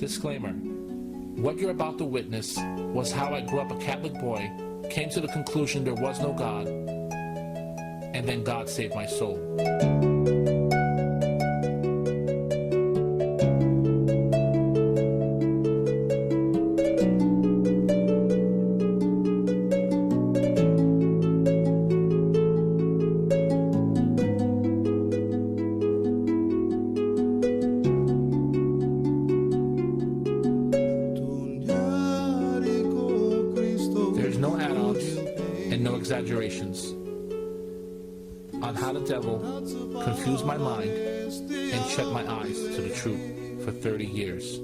Disclaimer. What you're about to witness was how I grew up a Catholic boy, came to the conclusion there was no God, and then God saved my soul. No add-ons and no exaggerations on how the devil confused my mind and shut my eyes to the truth for 30 years.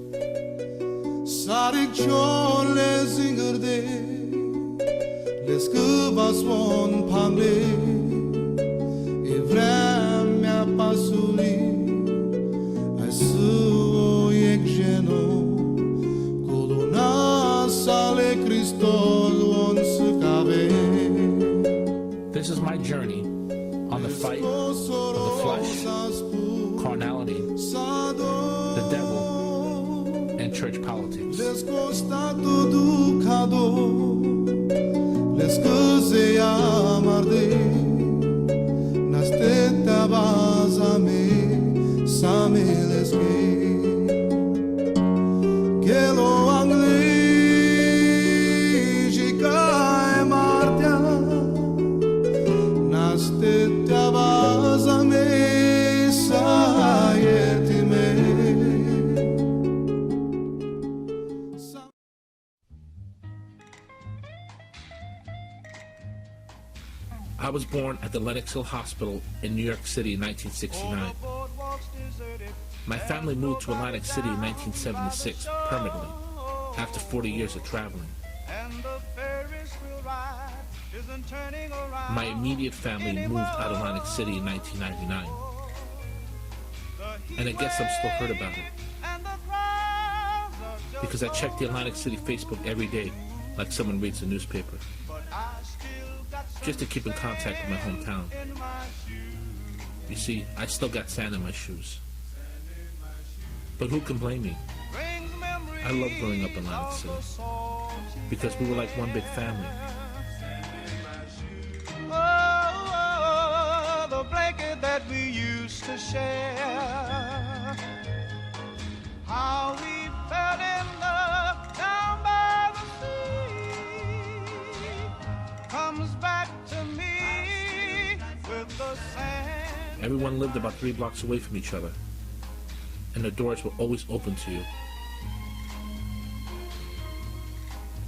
This is my journey on the fight of the flesh, carnality, the devil, and church politics. I was born at the Lenox Hill Hospital in New York City in 1969. My family moved to Atlantic City in 1976 permanently, after 40 years of traveling. My immediate family moved out of Atlantic City in 1999. And I guess I'm still hurt about it, because I check the Atlantic City Facebook every day like someone reads the newspaper, just to keep in contact with my hometown. You see, I still got sand in my shoes. But who can blame me? I love growing up in Atlantic City, because we were like one big family. Oh, the blanket that we used to share, how we fell in love down by the sea, comes back to me with the sand. Everyone lived about 3 blocks away from each other, and the doors were always open to you.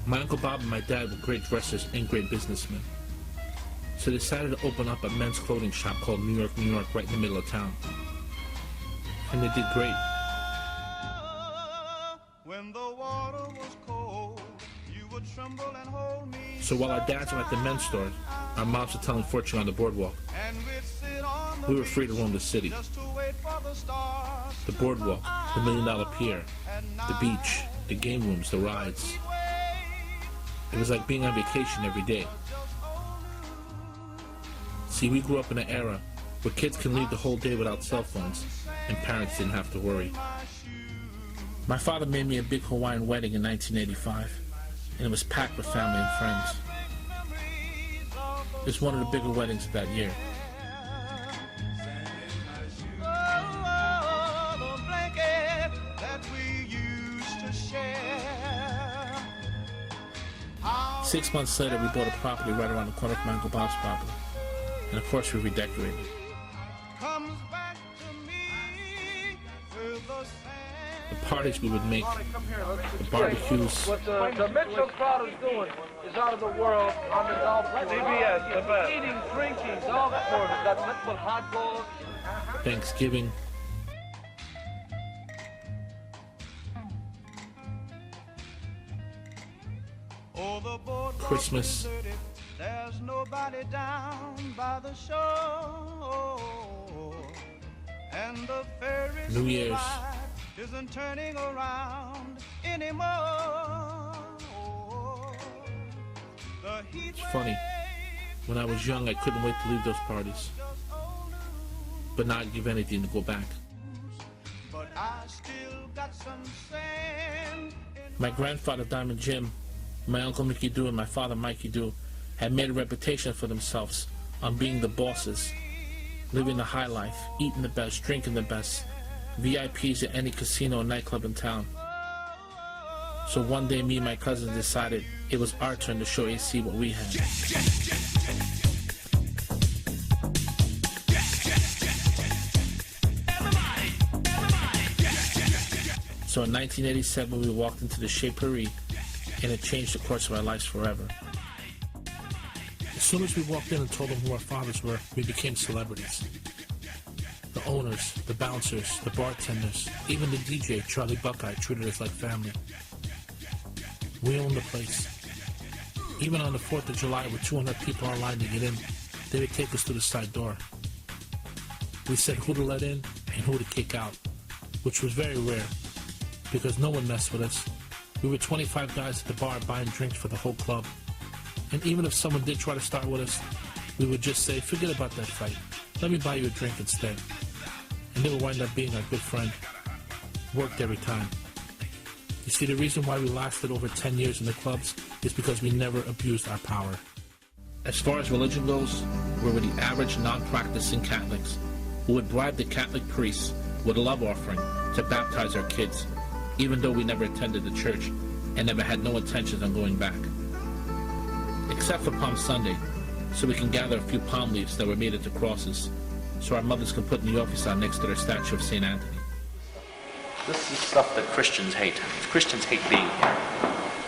My Uncle Bob and my dad were great dressers and great businessmen, so they decided to open up a men's clothing shop called New York, New York, right in the middle of town. And they did great. When the water was cold, you would tremble and hold me. So while our dads were at the men's stores, our moms were telling fortune on the boardwalk. We were free to roam the city. The boardwalk, the $1 Million Pier, the beach, the game rooms, the rides. It was like being on vacation every day. See, we grew up in an era where kids can leave the whole day without cell phones, and parents didn't have to worry. My father made me a big Hawaiian wedding in 1985, and it was packed with family and friends. It was one of the bigger weddings of that year. Oh, the blanket that we used to share. 6 months later, we bought a property right around the corner from my Uncle Bob's property. And of course, we redecorated. Comes back to me with the sand. The parties we would make, the barbecues, What the Mitchell crowd is doing is out of the world on the golf course. CBS, the best. Eating, drinking, golf course. Got nothing but hot dogs. Thanksgiving, Oh, the boardwalk Christmas, is deserted. There's nobody down by the shore, and the Ferris New Year's. ride isn't turning around anymore. The heat It's funny. When I was young, I couldn't wait to leave those parties, but not give anything to go back. but I still got some sand in My grandfather Diamond Jim, my uncle Mickey Doo, and my father Mikey Doo had made a reputation for themselves on being the bosses, living the high life, eating the best, drinking the best, VIPs at any casino or nightclub in town. So one day me and my cousins decided it was our turn to show AC what we had. So in 1987 we walked into the Chez Paris, and it changed the course of our lives forever. As soon as we walked in and told them who our fathers were, we became celebrities. The owners, the bouncers, the bartenders, even the DJ, Charlie Buckeye, treated us like family. We owned the place. Even on the 4th of July, with 200 people online to get in, they would take us through the side door. We said who to let in and who to kick out, which was very rare, because no one messed with us. We were 25 guys at the bar buying drinks for the whole club. And even if someone did try to start with us, we would just say, forget about that fight. Let me buy you a drink instead. And they would wind up being our good friend. Worked every time. You see, the reason why we lasted over 10 years in the clubs is because we never abused our power. As far as religion goes, we were the average non-practicing Catholics who would bribe the Catholic priests with a love offering to baptize our kids, even though we never attended the church and never had no intentions on going back. Except for Palm Sunday, so we can gather a few palm leaves that were made into crosses, so our mothers can put in the office on next to their statue of St. Anthony. This is stuff that Christians hate. Christians hate being here.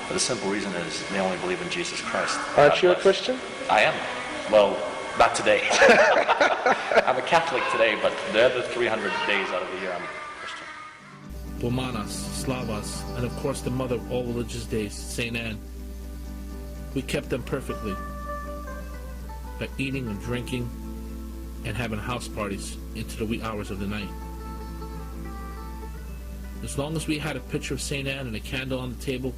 For the simple reason is they only believe in Jesus Christ. Aren't you a Christian? I am. Well, not today. I'm a Catholic today, but the other 300 days out of the year I'm Christian. Bomanas, Slavas, and of course the mother of all religious days, St. Anne. We kept them perfectly by eating and drinking and having house parties into the wee hours of the night. As long as we had a picture of St. Anne and a candle on the table,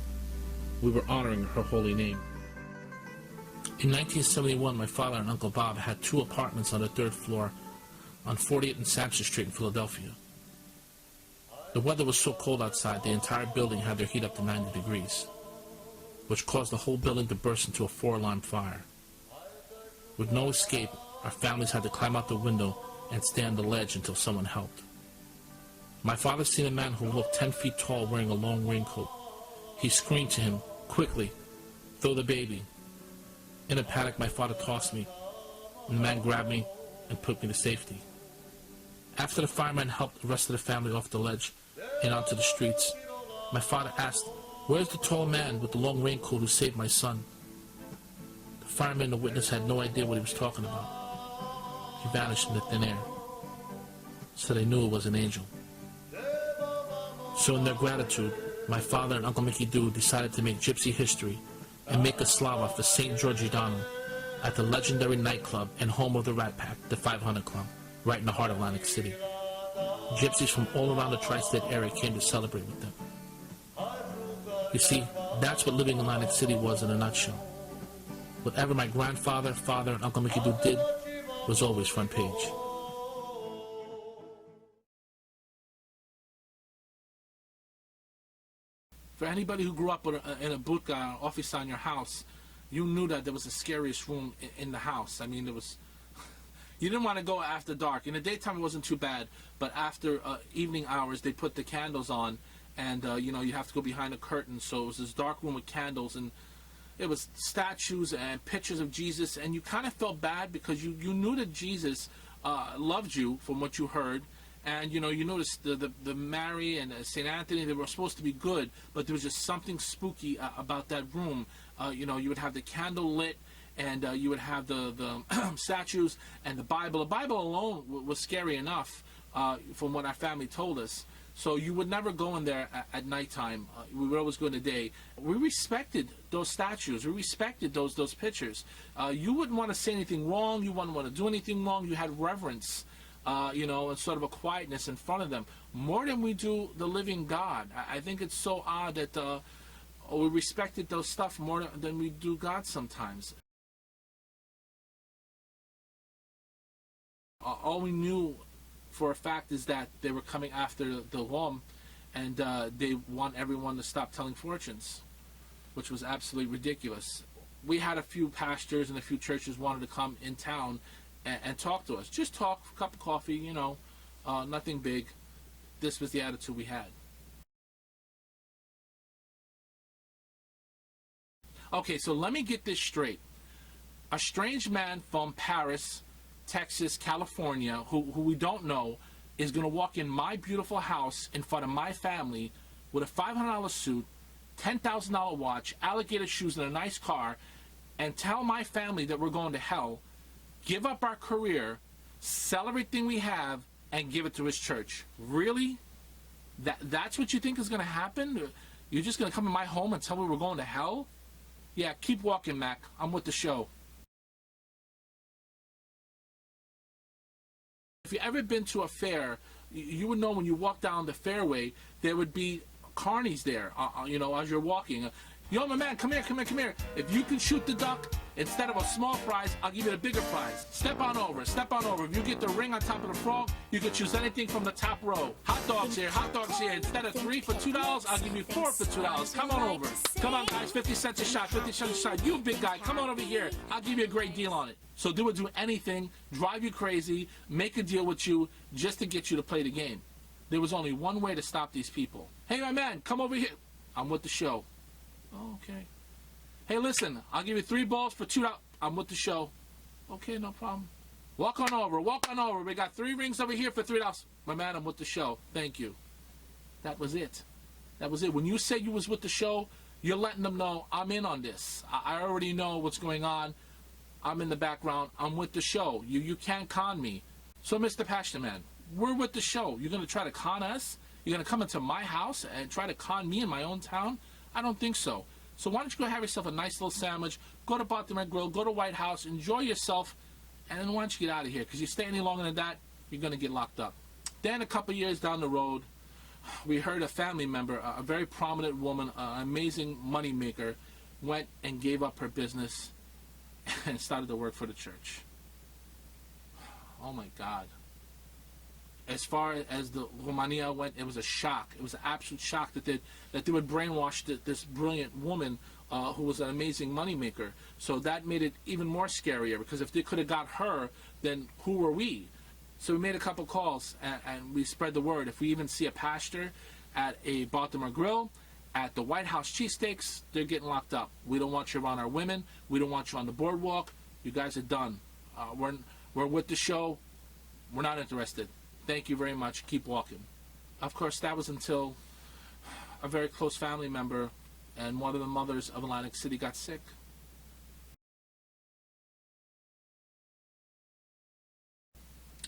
we were honoring her holy name. In 1971, my father and Uncle Bob had 2 apartments on the 3rd floor on 40th and Sampson Street in Philadelphia. The weather was so cold outside, the entire building had their heat up to 90 degrees, which caused the whole building to burst into a 4-alarm fire. With no escape, our families had to climb out the window and stay on the ledge until someone helped. My father seen a man who looked 10 feet tall wearing a long raincoat. He screamed to him, "Quickly, throw the baby." In a panic, my father tossed me, and the man grabbed me and put me to safety. After the fireman helped the rest of the family off the ledge and onto the streets, my father asked, "Where's the tall man with the long raincoat who saved my son?" The fireman and the witness had no idea what he was talking about. He vanished into thin air, so they knew it was an angel. So in their gratitude, my father and Uncle Mickey Doo decided to make gypsy history and make a slava for St. Giorgiano at the legendary nightclub and home of the Rat Pack, the 500 Club, right in the heart of Atlantic City. Gypsies from all around the tri-state area came to celebrate with them. You see, that's what living in Atlantic City was in a nutshell. Whatever my grandfather, father, and Uncle Mickey Doo did was always front page. For anybody who grew up in a budka office on your house, you knew that there was the scariest room in the house. I mean, there was... You didn't want to go after dark. In the daytime, it wasn't too bad, but after evening hours, they put the candles on, and, you know, you have to go behind a curtain, so it was this dark room with candles, and it was statues and pictures of Jesus, and you kind of felt bad because you knew that Jesus loved you from what you heard. And, you know, you noticed the Mary and St. Anthony, they were supposed to be good, but there was just something spooky about that room. You know, you would have the candle lit, and you would have the statues and the Bible. The Bible alone was scary enough from what our family told us. So you would never go in there at nighttime. We would always go in the day. We respected those statues. We respected those pictures. You wouldn't want to say anything wrong. You wouldn't want to do anything wrong. You had reverence. You know, and sort of a quietness in front of them, more than we do the living God. I think it's so odd that we respected those stuff more than we do God sometimes. All we knew for a fact is that they were coming after the Rom, and they want everyone to stop telling fortunes, which was absolutely ridiculous. We had a few pastors and a few churches wanted to come in town and talk to us. Just talk, a cup of coffee, you know, nothing big. This was the attitude we had. Okay, so let me get this straight. A strange man from Paris, Texas, California, who we don't know, is going to walk in my beautiful house in front of my family with a $500 suit, $10,000 watch, alligator shoes, and a nice car, and tell my family that we're going to hell, give up our career, sell everything we have, and give it to his church. Really? That's what you think is going to happen? You're just going to come in my home and tell me we're going to hell? Yeah, keep walking, Mac. I'm with the show. If you've ever been to a fair, you would know when you walk down the fairway, there would be carnies there, you know, as you're walking. Yo, my man, come here. If you can shoot the duck, instead of a small prize, I'll give you a bigger prize. Step on over. If you get the ring on top of the frog, you can choose anything from the top row. Hot dogs here. Instead of 3 for $2, I'll give you 4 for $2. Come on over. Come on, guys, 50 cents a shot. You big guy, come on over here. I'll give you a great deal on it. So they would do anything, drive you crazy, make a deal with you, just to get you to play the game. There was only one way to stop these people. Hey, my man, come over here. I'm with the show. Oh, okay. Hey, listen, I'll give you 3 balls for $2. I'm with the show. Okay, no problem. Walk on over. We got 3 rings over here for $3. My man, I'm with the show. Thank you. That was it. When you say you was with the show, you're letting them know I'm in on this. I already know what's going on. I'm in the background. I'm with the show. You can't con me. So, Mr. Pastor Man, we're with the show. You're going to try to con us? You're going to come into my house and try to con me in my own town? I don't think so. So why don't you go have yourself a nice little sandwich, go to Baltimore Grill, go to White House, enjoy yourself, and then why don't you get out of here? Because you stay any longer than that, you're going to get locked up. Then a couple years down the road, we heard a family member, a very prominent woman, an amazing money maker, went and gave up her business and started to work for the church. Oh my God. As far as the Romania went, it was a shock. It was an absolute shock that they would brainwash this brilliant woman who was an amazing moneymaker. So that made it even more scarier, because if they could have got her, then who were we? So we made a couple calls and we spread the word. If we even see a pastor at a Baltimore Grill, at the White House cheesesteaks, they're getting locked up. We don't want you around our women. We don't want you on the boardwalk. You guys are done. We're with the show. We're not interested. Thank you very much. Keep walking. Of course, that was until a very close family member and one of the mothers of Atlantic City got sick.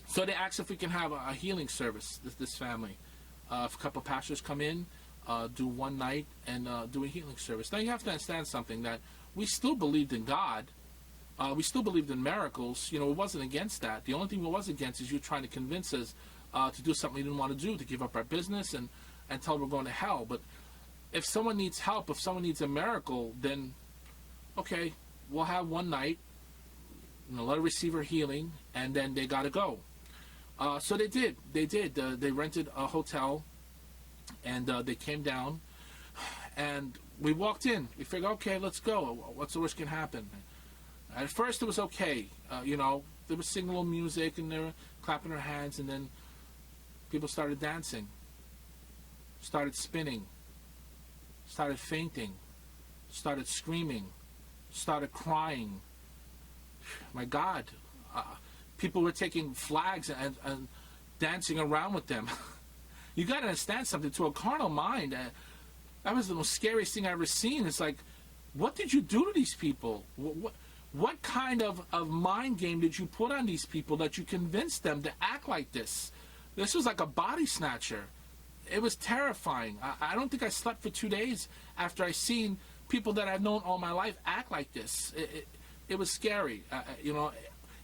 So they asked if we can have a healing service, this family. If a couple of pastors come in, do one night and do a healing service. Now you have to understand something, that we still believed in God. We still believed in miracles. You know, it wasn't against that. The only thing we was against is you trying to convince us to do something we didn't want to do, to give up our business and tell we're going to hell. But if someone needs help, if someone needs a miracle, then okay, we'll have one night, you know, let her receive her healing, and then they got to go. So they did. They rented a hotel, and they came down, and we walked in. We figured, okay, let's go. What's the worst can happen? At first, it was okay. You know, they were singing a little music, and they were clapping their hands, and then people started dancing, started spinning, started fainting, started screaming, started crying. My God. People were taking flags and dancing around with them. You got to understand something. To a carnal mind, that was the most scariest thing I've ever seen. It's like, what did you do to these people? What kind of mind game did you put on these people that you convinced them to act like this? This was like a body snatcher. It was terrifying. I don't think I slept for 2 days after I seen people that I've known all my life act like this. It was scary. You know,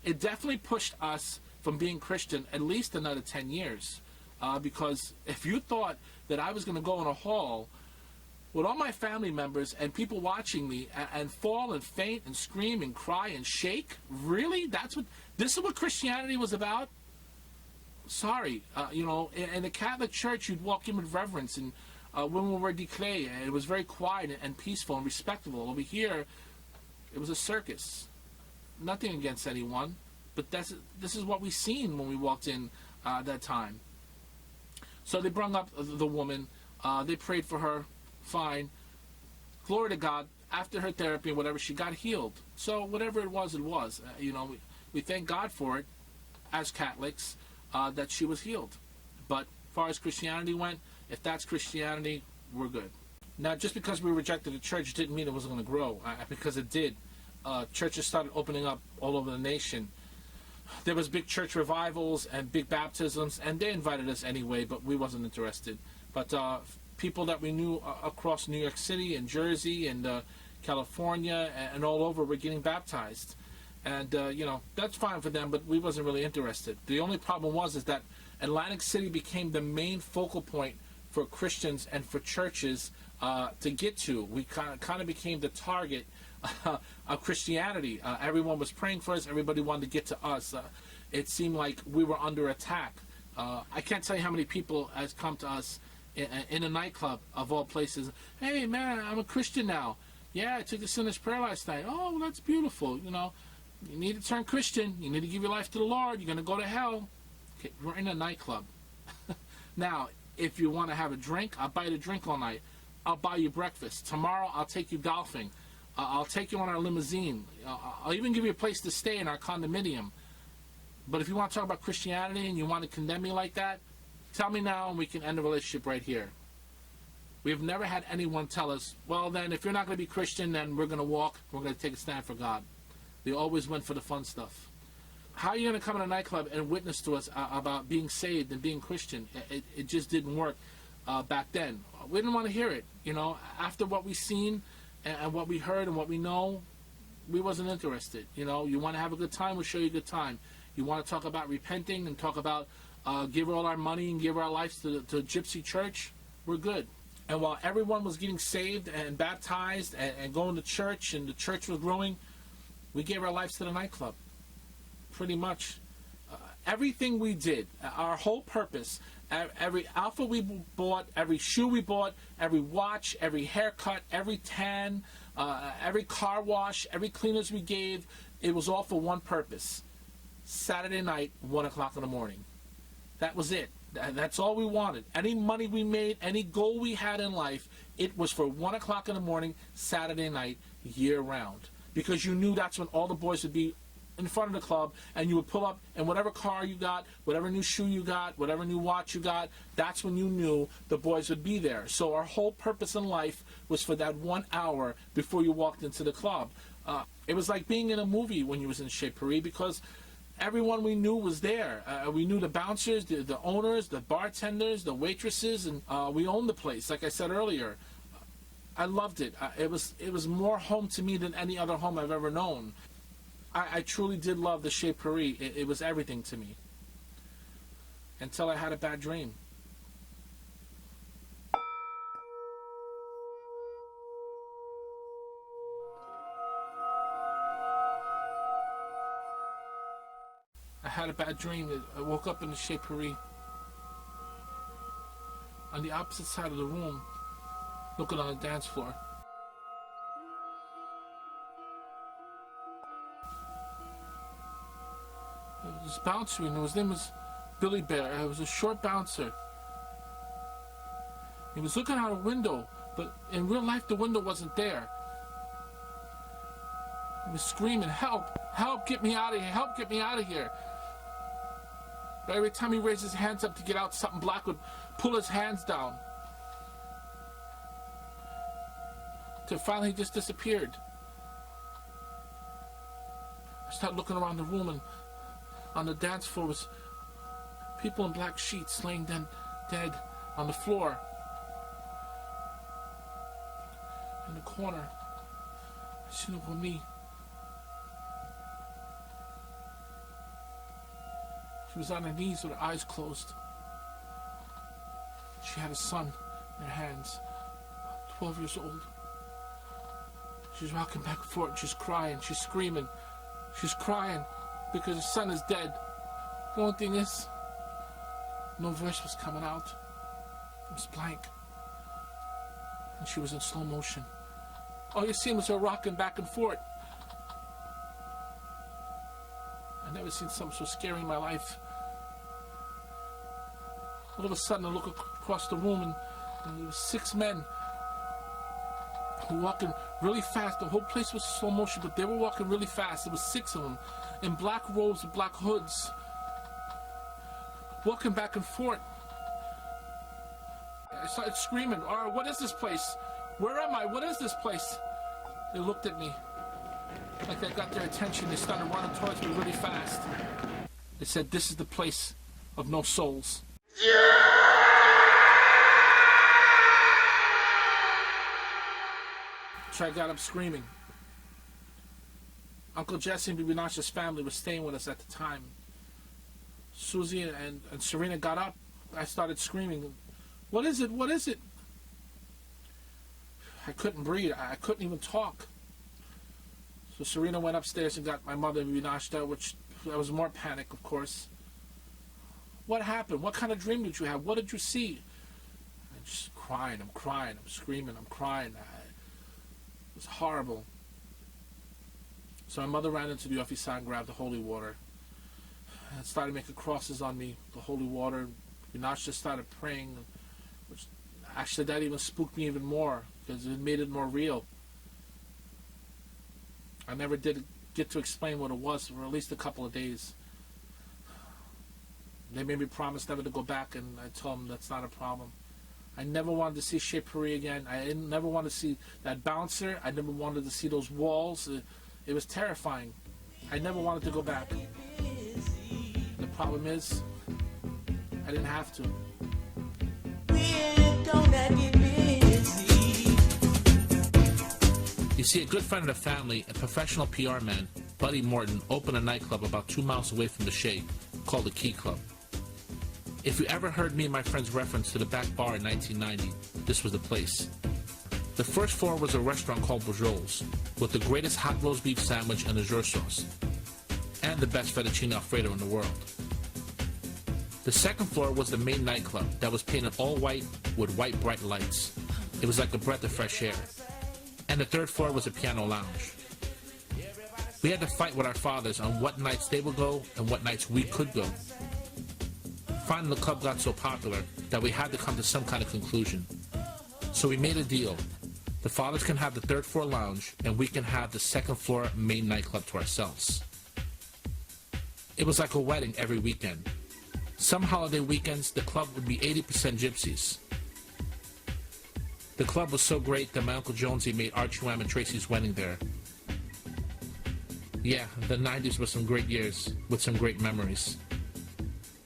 it definitely pushed us from being Christian at least another 10 years. Because if you thought that I was going to go in a hall with all my family members and people watching me and fall and faint and scream and cry and shake, really? This is what Christianity was about? sorry. In the Catholic Church, you'd walk in with reverence, and women were declared, and it was very quiet and peaceful and respectable. Over here, it was a circus. Nothing against anyone, but this is what we seen when we walked in that time. So they brought up the woman. They prayed for her. Fine. Glory to God. After her therapy and whatever, she got healed. So whatever it was, it was. We thank God for it as Catholics, that she was healed. But as far as Christianity went, if that's Christianity, we're good. Now, just because we rejected the church didn't mean it wasn't going to grow, because it did. Churches started opening up all over the nation. There was big church revivals and big baptisms, and they invited us anyway, but we wasn't interested. But people that we knew across New York City and Jersey and California and all over were getting baptized. And, that's fine for them, but we wasn't really interested. The only problem is that Atlantic City became the main focal point for Christians and for churches to get to. We kind of became the target of Christianity. Everyone was praying for us. Everybody wanted to get to us. It seemed like we were under attack. I can't tell you how many people has come to us in a nightclub, of all places. Hey, man, I'm a Christian now. Yeah, I took the sinner's prayer last night. Oh, well, that's beautiful. You need to turn Christian. You need to give your life to the Lord. You're going to go to hell. Okay, we're in a nightclub. Now, if you want to have a drink, I'll buy you a drink all night. I'll buy you breakfast. Tomorrow, I'll take you golfing. I'll take you on our limousine. I'll even give you a place to stay in our condominium. But if you want to talk about Christianity and you want to condemn me like that, tell me now and we can end the relationship right here. We've never had anyone tell us, well, then, if you're not going to be Christian, then we're going to walk. We're going to take a stand for God. They always went for the fun stuff. How are you going to come in a nightclub and witness to us about being saved and being Christian? It just didn't work back then. We didn't want to hear it. After what we seen and what we heard and what we know, we wasn't interested. You want to have a good time, we'll show you a good time. You want to talk about repenting and talk about give all our money and give our lives to Gypsy Church, we're good. And while everyone was getting saved and baptized and going to church and the church was growing, we gave our lives to the nightclub. Pretty much. Everything we did, our whole purpose, every outfit we bought, every shoe we bought, every watch, every haircut, every tan, every car wash, every cleaners we gave, it was all for one purpose. Saturday night, 1 o'clock in the morning. That was it. That's all we wanted. Any money we made, any goal we had in life, it was for 1 o'clock in the morning, Saturday night, year round. Because you knew that's when all the boys would be in front of the club, and you would pull up, and whatever car you got, whatever new shoe you got, whatever new watch you got, that's when you knew the boys would be there. So our whole purpose in life was for that 1 hour before you walked into the club. It was like being in a movie when you was in Chez Paris, because everyone we knew was there. We knew the bouncers, the owners, the bartenders, the waitresses, and we owned the place, like I said earlier. I loved it. It was more home to me than any other home I've ever known. I truly did love the Chez Paris. It was everything to me. Until I had a bad dream. I had a bad dream. I woke up in the Chez Paris. On the opposite side of the room, looking on the dance floor. This bouncer, his name was Billy Bear. He was a short bouncer. He was looking out a window, but in real life the window wasn't there. He was screaming, "Help! Help! Get me out of here! Help! Get me out of here!" But every time he raised his hands up to get out, something black would pull his hands down. Till finally he just disappeared. I started looking around the room, and on the dance floor was people in black sheets laying dead on the floor. In the corner, I seen it was me. She was on her knees with her eyes closed. She had a son in her hands, 12 years old. She's rocking back and forth, and she's crying, she's screaming. She's crying because her son is dead. The only thing is, No voice was coming out. It was blank. And she was in slow motion. All you seen was her rocking back and forth. I never seen something so scary in my life. All of a sudden I look across the room and there were 6 men who were walking really fast. The whole place was slow motion, but they were walking really fast. There was 6 of them in black robes and black hoods, walking back and forth. I started screaming, "All right, what is this place? Where am I? What is this place?" They looked at me like I got their attention. They started running towards me really fast. They said, "This is the place of no souls." So I got up screaming. Uncle Jesse and Bibi Nasha's family were staying with us at the time. Susie and Serena got up. I started screaming, "What is it? What is it?" I couldn't breathe. I couldn't even talk. So Serena went upstairs and got my mother and Bibi Nasha, which I was more panic, of course. "What happened? What kind of dream did you have? What did you see?" I'm just crying. I'm crying. I'm screaming. I'm crying. It was horrible. So my mother ran into the office and grabbed the holy water and started making crosses on me, the holy water. Vinasha started praying, which actually that even spooked me even more because it made it more real. I never did get to explain what it was for at least a couple of days. They made me promise never to go back, and I told them that's not a problem. I never wanted to see Chez Paris again. I never wanted to see that bouncer. I never wanted to see those walls. It was terrifying. I never wanted to go back. The problem is, I didn't have to. You see, a good friend of the family, a professional PR man, Buddy Morton, opened a nightclub about 2 miles away from the Chez called the Key Club. If you ever heard me and my friends reference to the back bar in 1990, this was the place. The first floor was a restaurant called Bourgeois, with the greatest hot roast beef sandwich and azure sauce, and the best fettuccine alfredo in the world. The second floor was the main nightclub that was painted all white with white bright lights. It was like a breath of fresh air. And the third floor was a piano lounge. We had to fight with our fathers on what nights they would go and what nights we could go. Finally, the club got so popular that we had to come to some kind of conclusion. So we made a deal. The fathers can have the third floor lounge, and we can have the second floor main nightclub to ourselves. It was like a wedding every weekend. Some holiday weekends, the club would be 80% gypsies. The club was so great that my Uncle Jonesy made Archie Wham and Tracy's wedding there. Yeah, the 90s were some great years, with some great memories.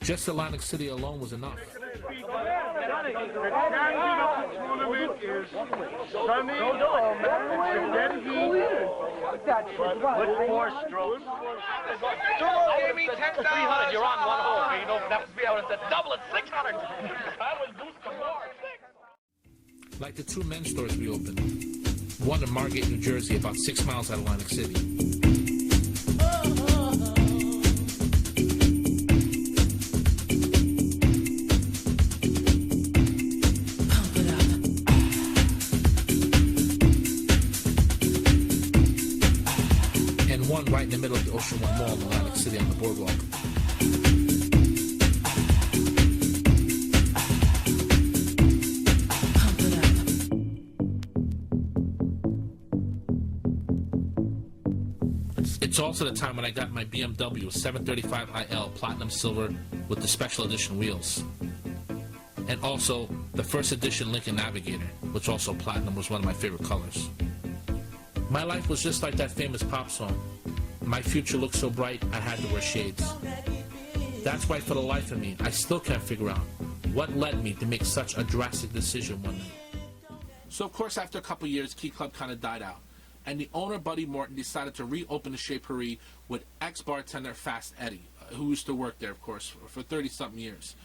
Just Atlantic City alone was enough. With 4 strokes. Gave me $10. 300, you're on 1 hole. You know, that was me. I would have said double at 600. I would boost some more. Like the 2 men's stores we opened. One in Margate, New Jersey, about 6 miles out of Atlantic City. And one right in the middle of the Ocean One Mall in Atlantic City on the boardwalk. It's also the time when I got my BMW 735iL Platinum Silver with the special edition wheels. And also the first edition Lincoln Navigator, which also platinum was one of my favorite colors. My life was just like that famous pop song. My future looked so bright, I had to wear shades. That's why for the life of me, I still can't figure out what led me to make such a drastic decision one night. So of course after a couple years, Key Club kind of died out. And the owner, Buddy Morton, decided to reopen the Chez Paris with ex-bartender Fast Eddie, who used to work there, of course, for 30-something years.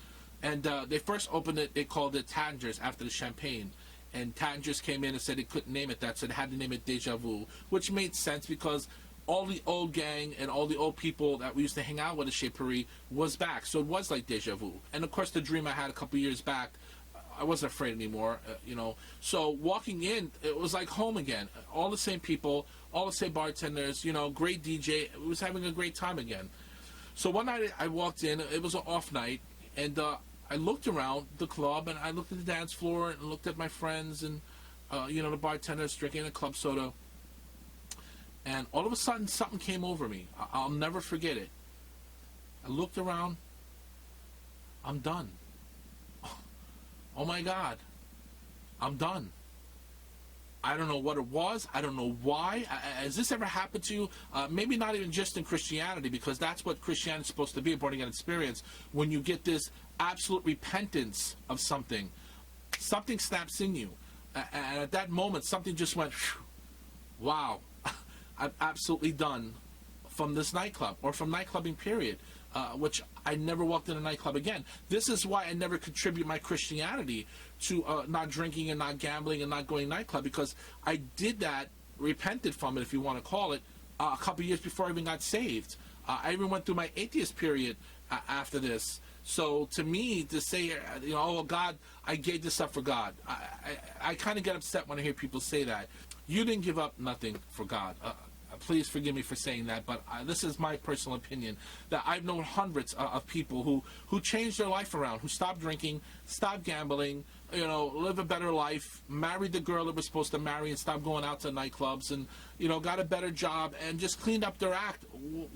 And they first opened it, they called it Tattingers after the champagne. And Tattingers came in and said they couldn't name it that, so they had to name it Deja Vu, which made sense because all the old gang and all the old people that we used to hang out with at Chez Paris was back. So it was like deja vu. And of course, the dream I had a couple years back, I wasn't afraid anymore, So walking in, it was like home again. All the same people, all the same bartenders, great DJ. It was having a great time again. So one night I walked in, it was an off night, and I looked around the club, and I looked at the dance floor, and looked at my friends, and, the bartenders drinking a club soda. And all of a sudden, something came over me. I'll never forget it. I looked around. I'm done. Oh my God. I'm done. I don't know what it was. I don't know why. Has this ever happened to you? Maybe not even just in Christianity, because that's what Christianity is supposed to be, a born-again experience. When you get this absolute repentance of something, something snaps in you. And at that moment, something just went, wow, I'm absolutely done from this nightclub, or from nightclubbing, period, which I never walked in a nightclub again. This is why I never contribute my Christianity to not drinking and not gambling and not going nightclub, because I did that, repented from it, if you want to call it, a couple years before I even got saved. I even went through my atheist period after this. So to me, to say, oh, God, I gave this up for God, I kind of get upset when I hear people say that. You didn't give up nothing for God. Please forgive me for saying that, but this is my personal opinion, that I've known hundreds of people who changed their life around, who stopped drinking, stopped gambling, live a better life, married the girl that was supposed to marry and stopped going out to nightclubs, and, got a better job and just cleaned up their act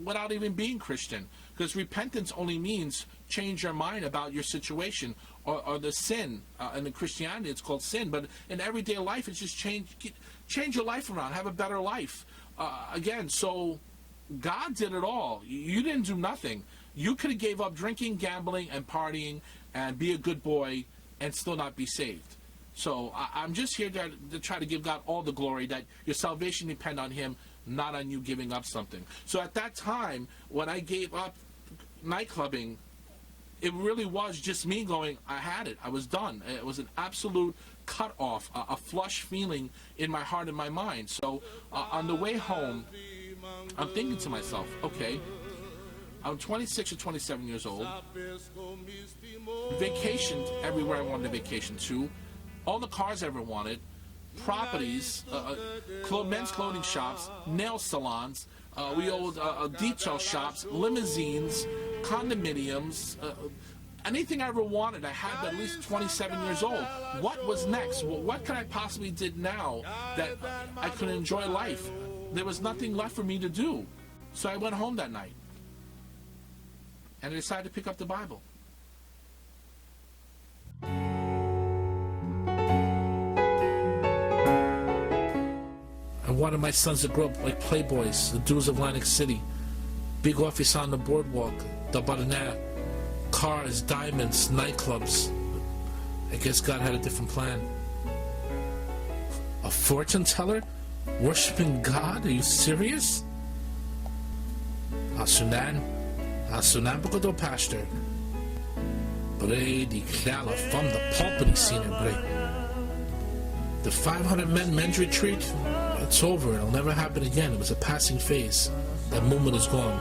without even being Christian. Because repentance only means change your mind about your situation or the sin. And in Christianity, it's called sin. But in everyday life, it's just change your life around, have a better life. Again, so God did it all. You didn't do nothing. You could have gave up drinking, gambling, and partying and be a good boy and still not be saved. So I'm just here to try to give God all the glory, that your salvation depends on Him, not on you giving up something. So at that time, when I gave up nightclubbing, it really was just me going, I had it. I was done. It was an absolute cut off, a flush feeling in my heart and my mind. So on the way home, I'm thinking to myself, okay, I'm 26 or 27 years old, vacationed everywhere I wanted to vacation to, all the cars I ever wanted, properties, men's clothing shops, nail salons, we owned detail shops, limousines, condominiums, anything I ever wanted. I had at least 27 years old. What was next? What could I possibly did now that I could enjoy life? There was nothing left for me to do. So I went home that night, and I decided to pick up the Bible. I wanted my sons to grow up like playboys, the dudes of Atlantic City. Big office on the boardwalk, the Baraner, cars, diamonds, nightclubs. I guess God had a different plan. A fortune teller? Worshipping God? Are you serious? Asunan po do pastor. Bre di knalla from the pulpit scene in Bre. The 500 men's retreat, it's over. It'll never happen again. It was a passing phase. That moment is gone.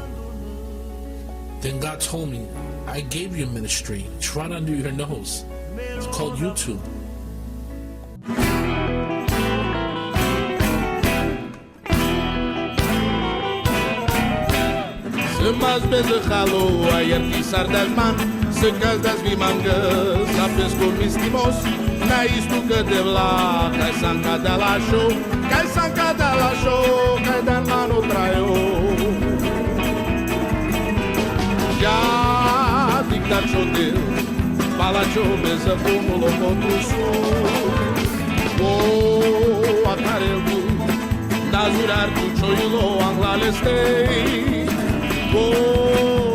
Then God told me, I gave you a ministry. It's right under your nose. It's called YouTube. Se mais beze halo ayer pisar das man, se caz das vimangas, sapes com mistimos, na isto que de lá, cai sanca de la show, cai da mano traio. Já dictar chodeu, palacho beza como lo contuso. O acarego, nazurar tu choilo anglalestei. Oh,